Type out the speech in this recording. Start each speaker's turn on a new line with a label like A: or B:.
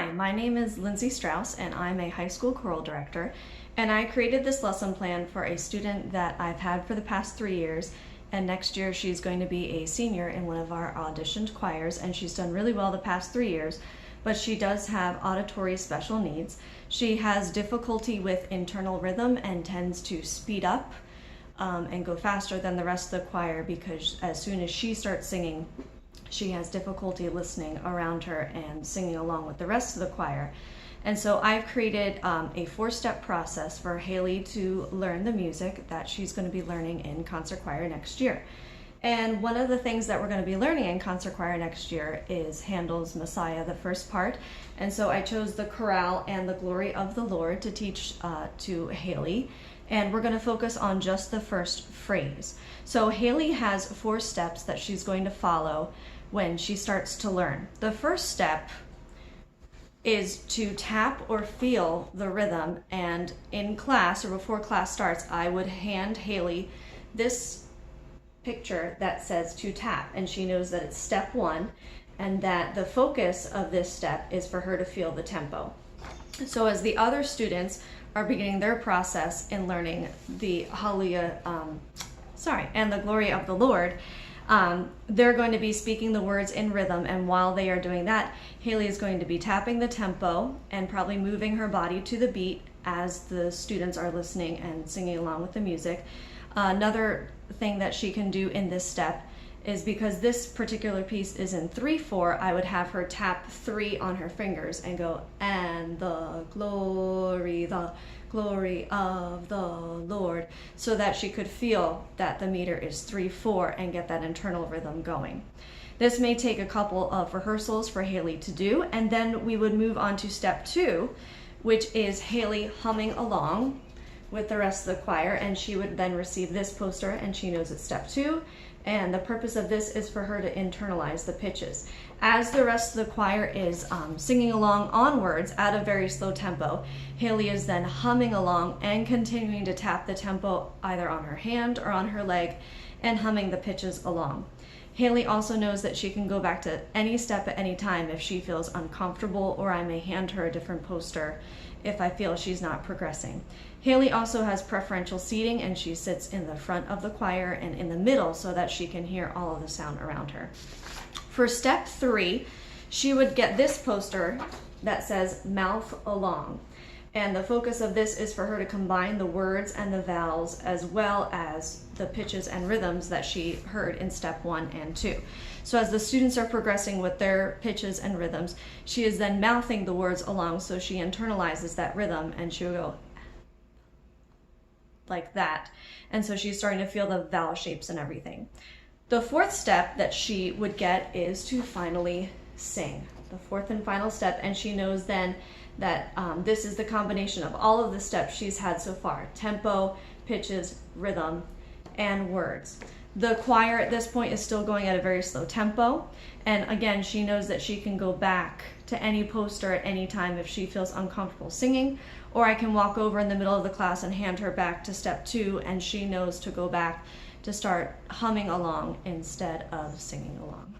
A: Hi, my name is Lindsey Strauss and I'm a high school choral director, and I created this lesson plan for a student that I've had for the past 3 years, and next year she's going to be a senior in one of our auditioned choirs, and she's done really well the past 3 years, but she does have auditory special needs. She has difficulty with internal rhythm and tends to speed up and go faster than the rest of the choir, because as soon as she starts singing, she has difficulty listening around her and singing along with the rest of the choir. And so I've created a 4-step process for Haley to learn the music that she's going to be learning in concert choir next year. And one of the things that we're going to be learning in concert choir next year is Handel's Messiah, the first part. And so I chose the Choral and the Glory of the Lord to teach to Haley. And we're going to focus on just the first phrase. So Haley has 4 steps that she's going to follow when she starts to learn. The first step is to tap or feel the rhythm, and in class or before class starts, I would hand Haley this picture that says to tap, and she knows that it's step 1 and that the focus of this step is for her to feel the tempo. So as the other students are beginning their process in learning the Hallelujah, and the Glory of the Lord, they're going to be speaking the words in rhythm, and while they are doing that, Haley is going to be tapping the tempo and probably moving her body to the beat as the students are listening and singing along with the music. Another thing that she can do in this step is, because this particular piece is in 3/4, I would have her tap 3 on her fingers and go, and the glory of the Lord, so that she could feel that the meter is 3/4 and get that internal rhythm going. This may take a couple of rehearsals for Haley to do, and then we would move on to step 2, which is Haley humming along with the rest of the choir, and she would then receive this poster, and she knows it's step 2, and the purpose of this is for her to internalize the pitches. As the rest of the choir is singing along on words at a very slow tempo, Haley is then humming along and continuing to tap the tempo either on her hand or on her leg and humming the pitches along. Haley also knows that she can go back to any step at any time if she feels uncomfortable, or I may hand her a different poster if I feel she's not progressing. Haley also has preferential seating, and she sits in the front of the choir and in the middle so that she can hear all of the sound around her. For step 3, she would get this poster that says mouth along. And the focus of this is for her to combine the words and the vowels as well as the pitches and rhythms that she heard in step 1 and 2. So as the students are progressing with their pitches and rhythms, she is then mouthing the words along, so she internalizes that rhythm, and she'll go like that. And so she's starting to feel the vowel shapes and everything. The 4th step that she would get is to finally sing. The 4th and final step, and she knows then that this is the combination of all of the steps she's had so far: tempo, pitches, rhythm, and words. The choir at this point is still going at a very slow tempo, and again, she knows that she can go back to any poster at any time if she feels uncomfortable singing, or I can walk over in the middle of the class and hand her back to step 2, and she knows to go back to start humming along instead of singing along.